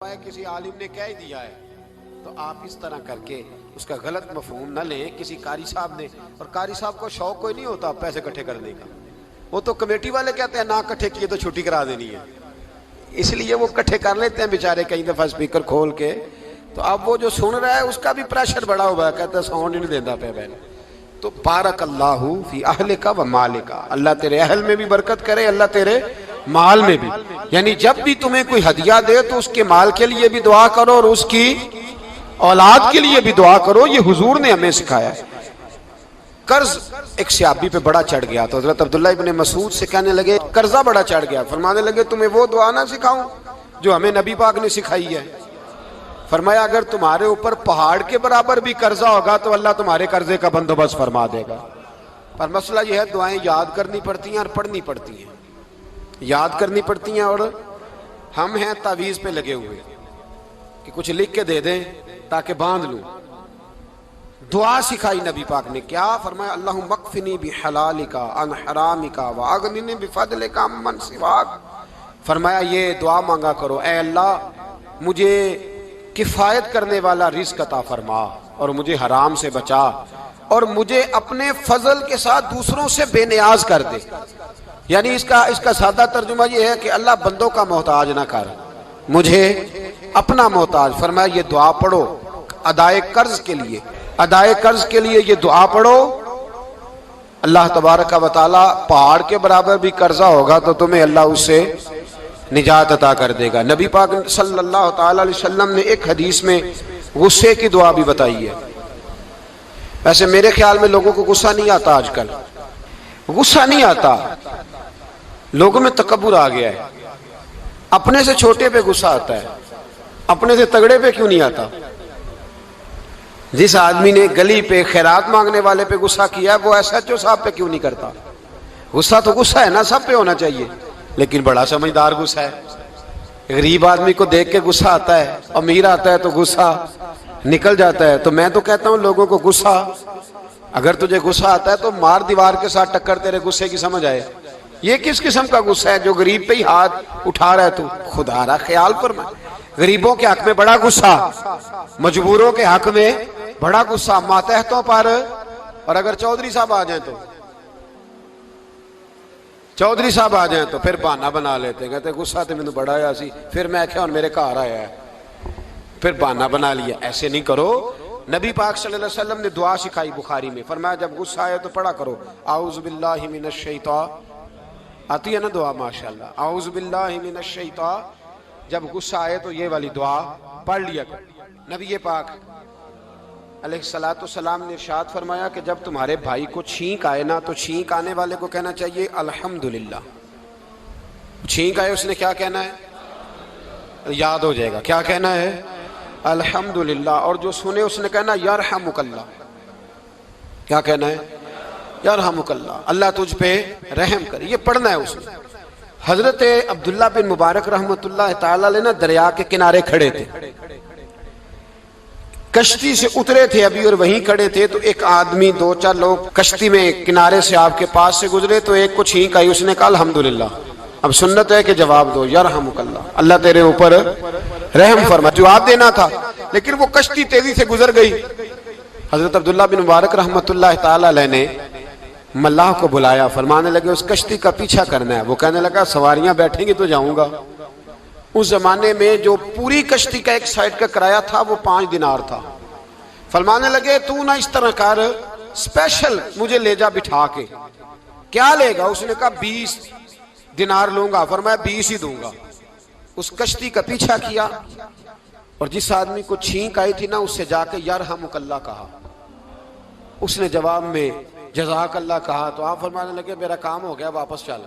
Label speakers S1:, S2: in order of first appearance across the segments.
S1: किसी आलिम ने कह दिया है तो आप इस तरह करके उसका गलत मफहूम न लें। किसी कारी साहब ने, और कारी साहब को शौक कोई नहीं होता पैसे इकट्ठे करने का, वो तो कमेटी वाले कहते हैं ना इकट्ठे किए तो छुट्टी करा देनी है, इसलिए वो इकट्ठे कर लेते हैं बेचारे कई दफा स्पीकर खोल के। तो अब वो जो सुन रहा है उसका भी प्रेशर बढ़ा हुआ है, कहता है साउंड ही नहीं देता पे बैन। तो बारक अल्लाहु फी अहलिका व मालिका, अल्लाह तेरे अहल में भी बरकत करे, अल्लाह तेरे माल में भी। यानी जब भी तुम्हें कोई हदिया दे तो उसके माल के लिए भी दुआ करो और उसकी औलाद के लिए भी दुआ करो। ये हुजूर ने हमें सिखाया है। कर्ज एक सहाबी पे बड़ा चढ़ गया तो हजरत अब्दुल्लाह इब्ने मसूद से कहने लगे कर्जा बड़ा चढ़ गया। फरमाने लगे तुम्हें वो दुआ ना सिखाऊं जो हमें नबी पाक ने सिखाई है। फरमाया अगर तुम्हारे ऊपर पहाड़ के बराबर भी कर्जा होगा तो अल्लाह तुम्हारे कर्जे का बंदोबस्त फरमा देगा। पर मसला यह है दुआएं याद करनी पड़ती हैं और पढ़नी पड़ती हैं। याद करनी पड़ती हैं और हम हैं तावीज़ पे लगे हुए कि कुछ लिख के दे दें ताकि बांध लूं। दुआ सिखाई नबी पाक ने, क्या फरमाया? अल्लाहुम्मा मक्फिनी बिहलालिका अन हरामिका व अगनिनी बिफदलिका अम्मन सिवाक। फरमाया ये दुआ मांगा करो, ऐ अल्लाह मुझे किफायत करने वाला रिज़्क अता फरमा और मुझे हराम से बचा और मुझे अपने फजल के साथ दूसरों से बेनियाज कर दे। यानी इसका सादा तर्जुमा ये है कि अल्लाह बंदों का मोहताज ना कर, मुझे अपना मोहताज। फरमाया ये दुआ पढ़ो अदाए कर्ज के लिए, अदाए कर्ज के लिए ये दुआ पढ़ो। अल्लाह तबारक व तआला पहाड़ के बराबर भी कर्जा होगा तो तुम्हें अल्लाह उससे निजात अता कर देगा। नबी पाक सल्लल्लाहु तआला अलैहि वसल्लम ने एक हदीस में गुस्से की दुआ भी बताई है। वैसे मेरे ख्याल में लोगों को गुस्सा नहीं आता, आजकल गुस्सा नहीं आता, लोगों में तकब्बुर आ गया है। अपने से छोटे पे गुस्सा आता है, अपने से तगड़े पे क्यों नहीं आता? जिस आदमी ने गली पे खैरात मांगने वाले पे गुस्सा किया वो एसएचओ साहब पे क्यों नहीं करता? गुस्सा तो गुस्सा है ना, सब पे होना चाहिए, लेकिन बड़ा समझदार गुस्सा है। गरीब आदमी को देख के गुस्सा आता है, अमीर आता है तो गुस्सा निकल जाता है। तो मैं तो कहता हूं लोगों को गुस्सा, अगर तुझे गुस्सा आता है तो मार दीवार के साथ टक्कर तेरे गुस्से की समझ आए। ये किस किस्म का गुस्सा है जो गरीब पे ही हाथ उठा रहा है? तू खुदा रा ख्याल फरमा। गरीबों के हक में बड़ा गुस्सा, मजबूरों के हक में बड़ा गुस्सा, मातहतों पर। और अगर चौधरी साहब आ जाए तो चौधरी साहब आ जाए तो फिर बहाना बना लेते हैं, कहते गुस्सा तो मैंने बड़ा आया सी, फिर मैं क्या और मेरे घर आया है, फिर बहाना बना लिया। ऐसे नहीं करो। नबी पाक सल्लल्लाहु अलैहि वसल्लम ने दुआ सिखाई बुखारी में, फरमाया जब गुस्सा आए तो पढ़ा करो आऊज़ु बिल्लाहि मिनश शैतान। आती है ना दुआ माशाअल्लाह, आऊज़ु बिल्लाहि मिनश शैतान। जब गुस्सा आए तो ये वाली दुआ पढ़ लिया करो। नबी पाक अलैहिस्सलातु वस्सलाम ने इरशाद फरमाया कि जब तुम्हारे भाई को छींक आए ना तो छींक आने वाले को कहना चाहिए अल्हम्दुलिल्लाह। छींक आए उसने क्या कहना है? याद हो जाएगा क्या कहना है? अल्हम्दुलिल्लाह। और जो सुने उसने कहना यरहमुकल्लाह। क्या कहना है? यरहमुकल्लाह, अल्लाह तुझ पे रहम करे। ये पढ़ना है उसने। हजरत अब्दुल्ला बिन मुबारक रहमतुल्लाह तआला अलैह ना दरिया के किनारे खड़े थे, कश्ती से उतरे थे अभी और वहीं खड़े थे। तो एक आदमी, दो चार लोग कश्ती में किनारे से आपके पास से गुजरे तो एक को छींक आई, उसने कहा अल्हम्दुलिल्लाह। अब सुन्नत है कि जवाब दो यरहमुकल्लाह, अल्लाह तेरे ऊपर रहम फरमा। जवाब देना था लेकिन वो कश्ती तेजी से गुजर गई। हजरत अब्दुल्ला बिन मुबारक रहमतुल्लाह तआला अलैह ने मल्लाह को बुलाया, फरमाने लगे उस कश्ती का पीछा करना है। वो कहने लगा सवारियां बैठेंगी तो जाऊंगा। उस जमाने में जो पूरी कश्ती का एक साइड का किराया था वो 5 दिनार था। फरमाने लगे तू ना इस तरह कर, स्पेशल मुझे ले जा बिठा के। क्या लेगा? उसने कहा 20 दिनार लूंगा। फरमाया 20 ही दूंगा। उस कश्ती का पीछा किया और जिस आदमी को छींक आई थी ना उससे जाके यरहमुकल्लाह कहा। उसने जवाब में जज़ाकल्लाह कहा। तो आप फरमाने लगे मेरा काम हो गया, वापस चल।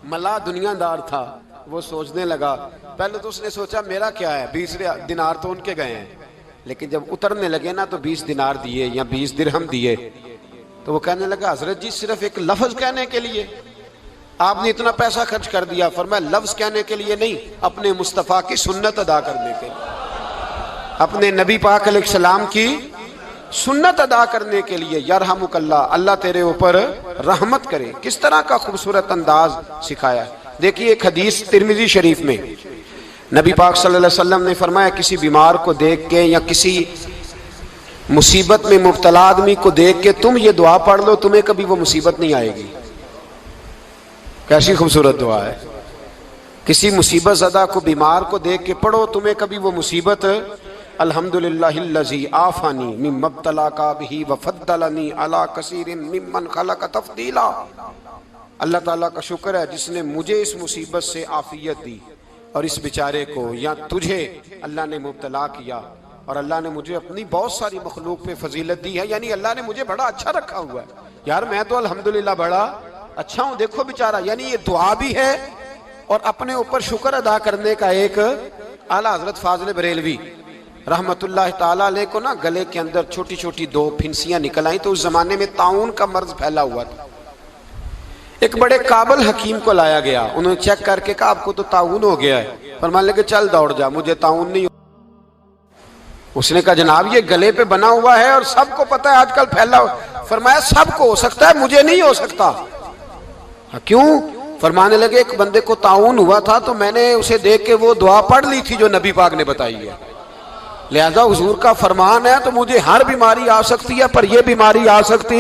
S1: मल्लाह दुनियादार था, वो सोचने लगा। पहले तो उसने सोचा मेरा क्या है, 20 दिनार तो उनके गए हैं। लेकिन जब उतरने लगे ना तो 20 दिनार दिए या 20 दिरहम दिए। तो वो कहने लगा हजरत जी सिर्फ एक लफ्ज कहने के लिए आपने इतना पैसा खर्च कर दिया? फरमाया लफ्ज कहने के लिए नहीं, अपने मुस्तफ़ा की सुन्नत अदा करने के लिए, अपने नबी पाक अलैहिस्सलाम की सुन्नत अदा करने के लिए। यरहमुकल्लाह, अल्लाह तेरे ऊपर रहमत करे। किस तरह का खूबसूरत अंदाज सिखाया है। देखिए एक हदीस तिरमिज़ी शरीफ में नबी पाक सल्लल्लाहु अलैहि वसल्लम ने फरमाया, किसी बीमार को देख के या किसी मुसीबत में मुब्तला आदमी को देख के तुम ये दुआ पढ़ लो, तुम्हें कभी वो मुसीबत नहीं आएगी। कैसी खूबसूरत दुआ है। किसी मुसीबत ज़दा को, बीमार को देख के पढ़ो, तुम्हें कभी वो मुसीबत, अल्हम्दुलिल्लाहिल्लज़ी आफ़ानी मिम्मब्तला का बिही व फ़द्दलनी अला कसीरिन मिम्मन खलक़ तफ़दीला। अल्लाह ताला का शुक्र है जिसने मुझे इस मुसीबत से आफियत दी और इस बेचारे को या तुझे अल्लाह ने मुब्तला किया, और अल्लाह ने मुझे अपनी बहुत सारी मखलूक पे फजीलत दी है। यानी अल्लाह ने मुझे बड़ा अच्छा रखा हुआ है। यार मैं तो अल्हम्दुलिल्लाह बड़ा अच्छा हूँ, देखो बेचारा। यानी ये दुआ भी है और अपने ऊपर शुक्र अदा करने का एक। आला हजरत फाजिल बरेलवी रहमतुल्लाह ताला अलैह को ना गले के अंदर छोटी छोटी 2 फिंसियां निकल आई। तो उस जमाने में ताउन का मर्ज फैला हुआ था। एक बड़े काबल हकीम को लाया गया, उन्होंने चेक करके कहा आपको तो ताउन हो गया है। फरमाने लगे चल दौड़ जा, मुझे ताउन नहीं। उसने कहा जनाब ये गले पे बना हुआ है और सबको पता है आजकल फैला। फरमाया सबको हो सकता है, मुझे नहीं हो सकता। क्यों? फरमाने लगे एक बंदे को ताउन हुआ था तो मैंने उसे देख के वो दुआ पढ़ ली थी जो नबी पाक ने बताई है। लिहाजा हुजूर का फरमान है तो मुझे हर बीमारी आ सकती है, पर यह बीमारी आ सकती।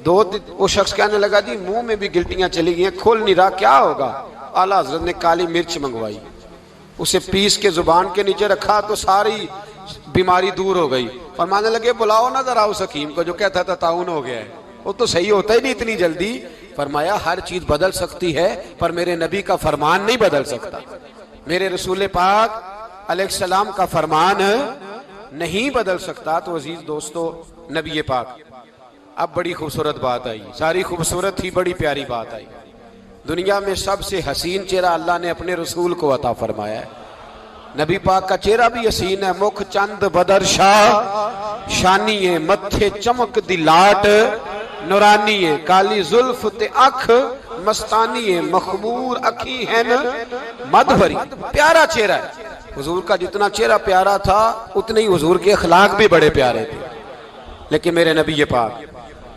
S1: वो शख्स कहने लगा जी मुंह में भी गिल्टियां चली गई, खोल नहीं रहा, क्या होगा? आला हजरत ने काली मिर्च मंगवाई, उसे पीस के जुबान के नीचे रखा तो सारी बीमारी दूर हो गई। फरमाने लगे बुलाओ ना जरा उस हकीम को जो कहता था ताउन हो गया है। वो तो सही होता ही नहीं इतनी जल्दी। फरमाया हर चीज बदल सकती है पर मेरे नबी का फरमान नहीं बदल सकता। मेरे रसूल पाक अलैहिस्सलाम का फरमान नहीं बदल सकता। तो अजीज दोस्तों, नबी पाक, अब बड़ी खूबसूरत बात आई, सारी खूबसूरत ही बड़ी प्यारी बात आई। दुनिया में सबसे हसीन चेहरा अल्लाह ने अपने रसूल को अता फरमाया है। नबी पाक का चेहरा भी हसीन है। मुख चंद बदर शाह शानी है, मत्थे चमक दी लाट नूरानी है, काली जुल्फ ते अख मस्तानी है, मखमूर अखी है न मधभरी। प्यारा चेहरा है। हुजूर का जितना चेहरा प्यारा था उतने ही हुजूर के अखलाक भी बड़े प्यारे थे। लेकिन मेरे नबी पाक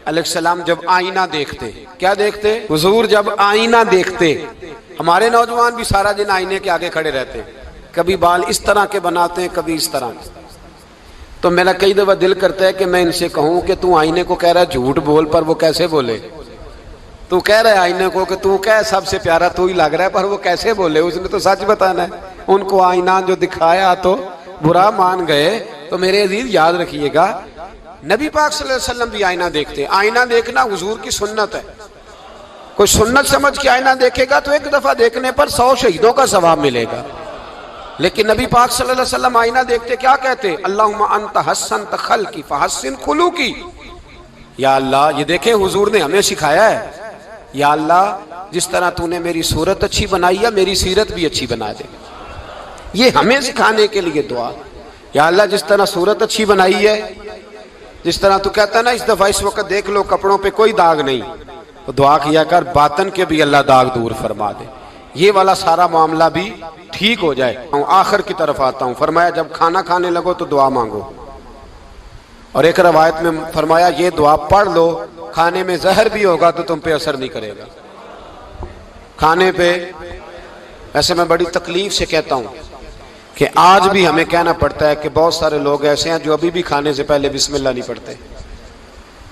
S1: अलैहिस्सलाम जब आईना देखते, क्या देखते? हुजूर जब आईना देखते, हमारे नौजवान भी सारा दिन आईने के आगे खड़े रहते, कभी बाल इस तरह के बनाते हैं, कभी इस तरह। तो मेरा कई दफा दिल करता है कि मैं इनसे कहूं कि तू आईने को कह रहा है झूठ बोल, पर वो कैसे बोले? तू कह रहा है आईने को कि तू क्या सबसे प्यारा तू ही लग रहा है, पर वो कैसे बोले? उसने तो सच बताना है। उनको आईना जो दिखाया तो बुरा मान गए। तो मेरे अजीज याद रखिएगा, नबी पाक सल्लल्लाहु अलैहि वसल्लम भी आईना देखते। आईना देखना हुजूर की सुन्नत है। कोई सुन्नत समझ के आईना देखेगा तो एक दफा देखने पर 100 शहीदों का सवाब मिलेगा। लेकिन नबी पाक सल्लल्लाहु अलैहि वसल्लम आईना देखते क्या कहते? अल्लाहुम्मा अंत हस्सनत खल्की फहस्सिन खुलूकी। या अल्लाह, ये देखे हुजूर ने हमें सिखाया है। या अल्लाह, जिस तरह तूने मेरी सूरत अच्छी बनाई है, मेरी सीरत भी अच्छी बना दे। ये हमें सिखाने के लिए दुआ। या अल्लाह, जिस तरह सूरत अच्छी बनाई है, जिस तरह तू कहता ना इस दफा इस वक्त देख लो कपड़ों पे कोई दाग नहीं, तो दुआ किया कर बातन के भी अल्लाह दाग दूर फरमा दे, ये वाला सारा मामला भी ठीक हो जाए। आखिर की तरफ आता हूं। फरमाया जब खाना खाने लगो तो दुआ मांगो। और एक रवायत में फरमाया ये दुआ पढ़ लो, खाने में जहर भी होगा तो तुम पे असर नहीं करेगा। खाने पे ऐसे मैं बड़ी तकलीफ से कहता हूं कि आज भी हमें कहना पड़ता है कि बहुत सारे लोग ऐसे हैं जो अभी भी खाने से पहले बिस्मिल्लाह नहीं पढ़ते।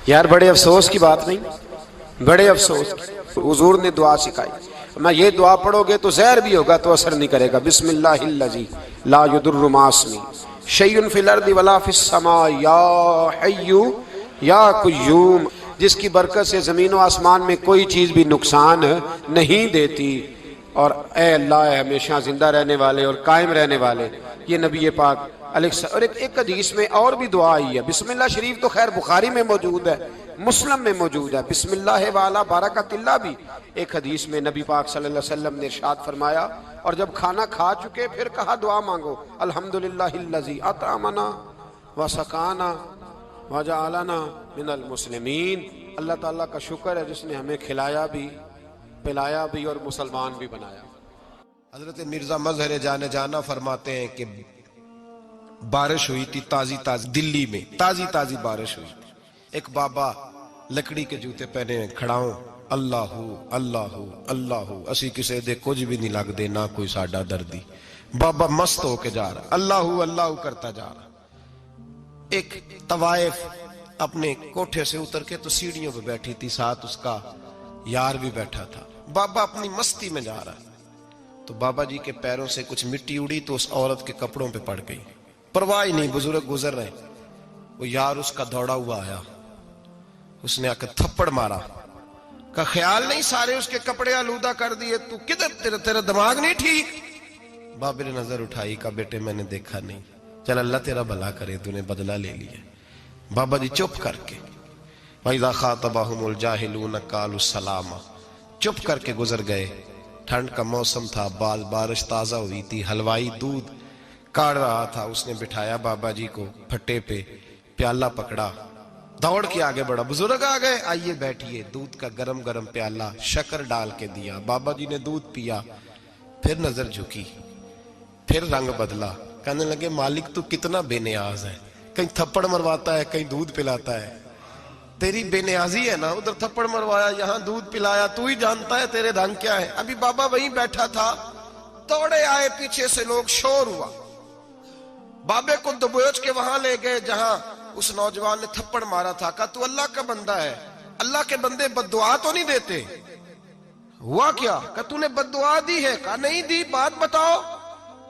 S1: यार बड़े अफसोस की बात नहीं, बड़े अफसोस की। हुजूर ने दुआ सिखाई, मैं ये दुआ पढ़ोगे तो जहर भी होगा तो असर नहीं करेगा। बिस्मिल्लाहिल्लज़ी ला युदुर्रु मास्मी शैउन फिल अर्दि वला फिस समा या हय्यु या कुय्यूम, जिसकी बरकत से जमीन व आसमान में कोई चीज भी नुकसान नहीं देती। और ए अल्लाह, हमेशा जिंदा रहने वाले और कायम रहने वाले। ये नबी पाक और एक हदीस में और भी दुआ आई है। बिस्मिल्लाह शरीफ तो खैर बुखारी में मौजूद है, मुस्लिम में मौजूद है। बिस्मिल्लाह वाला बरकतिल्लाह भी एक हदीस में नबी पाक सल्लल्लाहु अलैहि वसल्लम ने इरशाद फरमाया। और जब खाना खा चुके फिर कहा दुआ मांगो, अल्हम्दुलिल्लाहिल्लज़ी अतअमना व सकाना व जअलना मिनल मुस्लिमीन। अल्लाह ताला का शुक्र है जिसने हमें खिलाया भी, पिलाया भी और मुसलमान भी बनाया। हजरत मिर्जा मजहर जाने जाना फरमाते हैं कि बारिश हुई थी ताजी ताजी, दिल्ली में ताजी ताजी बारिश हुई थी। एक बाबा लकड़ी के जूते पहने खड़ा हो, अल्लाहू अल्लाहू अल्लाहू, असी किसी दे कुछ भी नहीं लगते, ना कोई साडा दर्दी।
S2: बाबा मस्त होके जा रहा, अल्लाहू अल्लाहू करता जा रहा। एक तवाइफ अपने कोठे से उतर के तो सीढ़ियों पे बैठी थी, साथ उसका यार भी बैठा था। बाबा अपनी मस्ती में जा रहा, तो बाबा जी के पैरों से कुछ मिट्टी उड़ी तो उस औरत के कपड़ों पे पड़ गई। परवाह ही नहीं, बुजुर्ग गुजर रहे। वो यार उसका दौड़ा हुआ आया, उसने आकर थप्पड़ मारा। का ख्याल नहीं सारे उसके कपड़े आलूदा कर दिए, तू किधर, तेरा दिमाग नहीं ठीक। बाबे ने नजर उठाई, का बेटे मैंने देखा नहीं, चल अल्लाह तेरा भला करे, तूने बदला ले लिया। बाबा जी चुप करके, वइज़ा ख़ातबहुमुल जाहिलून क़ालू सलामा, चुप करके गुजर गए। ठंड का मौसम था, बारिश ताजा हुई थी, हलवाई दूध काढ़ रहा था। उसने बिठाया बाबा जी को फट्टे पे, प्याला पकड़ा, दौड़ के आगे बढ़ा। बुजुर्ग आ गए, आइए बैठिए। दूध का गरम गरम प्याला शक्कर डाल के दिया। बाबा जी ने दूध पिया, फिर नजर झुकी, फिर रंग बदला। कहने लगे मालिक तू कितना बेनियाज है, कहीं थप्पड़ मरवाता है, कहीं दूध पिलाता है। तेरी बेनियाजी है ना, उधर थप्पड़ मरवाया, यहाँ दूध पिलाया, तू ही जानता है तेरे ढंग क्या है। अभी बाबा वहीं बैठा था, दौड़े आए पीछे से लोग, शोर हुआ। बाबे को दबोच के वहां ले गए जहां उस नौजवान ने थप्पड़ मारा था। कहा तू अल्लाह का बंदा है, अल्लाह के बंदे बद्दुआ तो नहीं देते। हुआ क्या? कहा तूने बद्दुआ दी है? कहा नहीं दी, बात बताओ।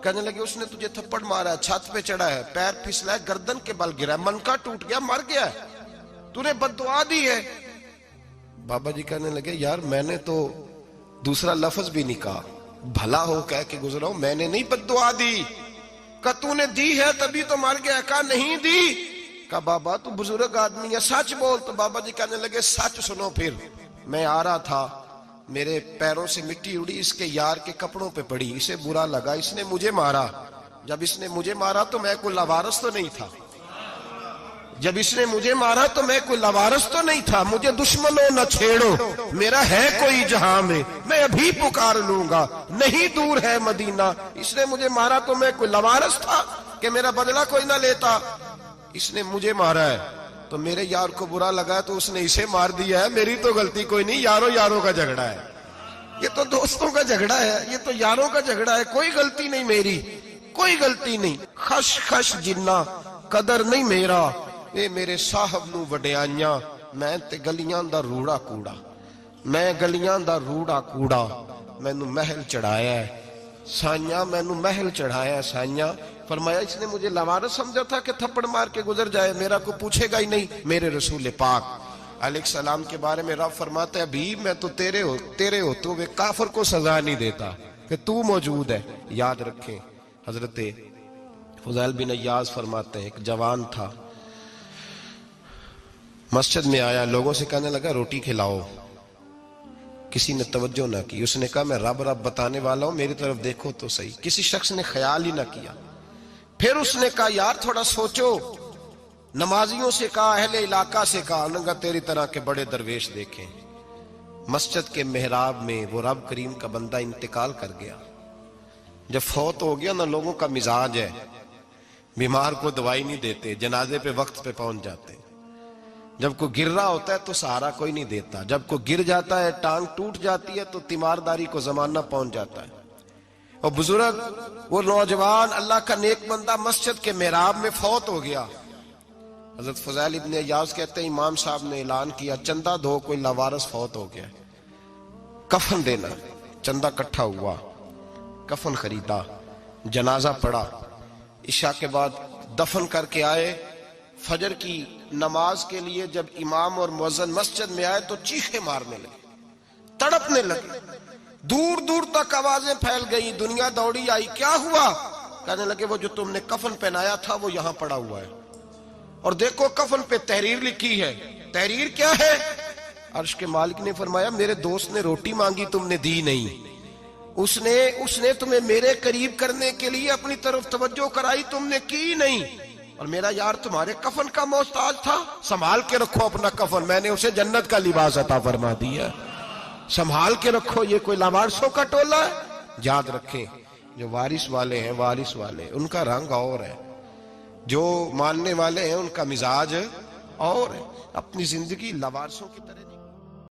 S2: कहने लगे उसने तुझे थप्पड़ मारा है, छत पे चढ़ा है, पैर फिसला है, गर्दन के बल गिरा, मनका टूट गया, मर गया, तूने बद्दुआ दी है। बाबा जी कहने लगे यार मैंने तो दूसरा लफ्ज भी नहीं कहा, भला हो कह के गुजरा हूं, मैंने नहीं बद्दुआ दी। का तूने दी है तभी तो मर गया। कहा नहीं दी। का बाबा तू बुजुर्ग आदमी है, सच बोल। तो बाबा जी कहने लगे सच सुनो। फिर मैं आ रहा था, मेरे पैरों से मिट्टी उड़ी, इसके यार के कपड़ों पे पड़ी, इसे बुरा लगा, इसने मुझे मारा। जब इसने मुझे मारा तो मैं कोई लवारस तो नहीं था, जब इसने मुझे मारा तो मैं कोई लवारस तो नहीं था। मुझे दुश्मनों न छेड़ो, मेरा है कोई जहां में, मैं अभी पुकार लूंगा, नहीं दूर है मदीना। इसने मुझे मारा तो मैं कोई लवारस था कि मेरा बदला कोई ना लेता। इसने मुझे मारा है तो मेरे यार को बुरा लगा तो उसने इसे मार दिया है, मेरी तो गलती कोई नहीं, यारों यारों का झगड़ा है। ये तो दोस्तों का झगड़ा है, ये तो यारों का झगड़ा है, कोई गलती नहीं मेरी, कोई गलती नहीं। खश खश जिन्ना कदर नहीं मेरा, ये मेरे साहब नू वडियाइयां, मैं ते गलियां दा रूड़ा कूड़ा, मैं गलियां दा रूड़ा कूड़ा, मैनू महल चढ़ाया है साइयां, मैनू महल चढ़ाया साइयां। फरमाया इसने मुझे लवारस समझा था कि थप्पड़ मार के गुजर जाए, मेरा को पूछेगा ही नहीं। मेरे रसूल पाक अलैहिस्सलाम के बारे में रब फरमाता है अभी मैं तो तेरे होते हुए काफिर को सजा नहीं देता कि तू मौजूद है। याद रखें, हजरत फुज़ैल बिन अय्याज फरमाते हैं एक जवान था, मस्जिद में आया, लोगों से कहने लगा रोटी खिलाओ, किसी ने तवज्जो ना की। उसने कहा मैं रब रब बताने वाला हूं, मेरी तरफ देखो तो सही। किसी शख्स ने ख्याल ही ना किया। फिर उसने कहा यार थोड़ा सोचो। नमाजियों से कहा, अहले इलाका से कहा, उन्होंने कहा तेरी तरह के बड़े दरवेश देखे। मस्जिद के मेहराब में वो रब करीम का बंदा इंतकाल कर गया। जब फौत हो गया ना, लोगों का मिजाज है, बीमार को दवाई नहीं देते, जनाजे पे वक्त पे पहुंच जाते। जब कोई गिर रहा होता है तो सहारा कोई नहीं देता, जब कोई गिर जाता है, टांग टूट जाती है तो तीमारदारी को जमाना पहुंच जाता है। और बुजुर्ग वो नौजवान अल्लाह का नेक बंदा मस्जिद के मेहराब में फौत हो गया। हजरत फज़ैल इब्न अय्याज कहते हैं इमाम साहब ने ऐलान किया चंदा दो, कोई लावारिस फौत हो गया, कफन देना। चंदा इकट्ठा हुआ, कफन खरीदा, जनाजा पड़ा, इशा के बाद दफन करके आए। फजर की नमाज के लिए जब इमाम और मुअज्जिन मस्जिद में आए तो चीखे मारने लगे, तड़पने लगे, दूर दूर तक आवाजें फैल गई। दुनिया दौड़ी आई, क्या हुआ? कहने लगे वो जो तुमने कफन पहनाया था वो यहां पड़ा हुआ है, और देखो कफन पे तहरीर लिखी है। तहरीर क्या है? अर्श के मालिक ने फरमाया मेरे दोस्त ने रोटी मांगी, तुमने दी नहीं, उसने तुम्हें मेरे करीब करने के लिए अपनी तरफ तवज्जो कराई, तुमने की नहीं, और मेरा यार तुम्हारे कफन का मोहताज था, संभाल के रखो अपना कफन, मैंने उसे जन्नत का लिबास अता फरमा दिया, संभाल के रखो। ये कोई लावारिसों का टोला है? याद रखें जो वारिस वाले हैं, वारिस वाले उनका रंग और है, जो मानने वाले हैं उनका मिजाज और है। अपनी जिंदगी लावारिसों की तरह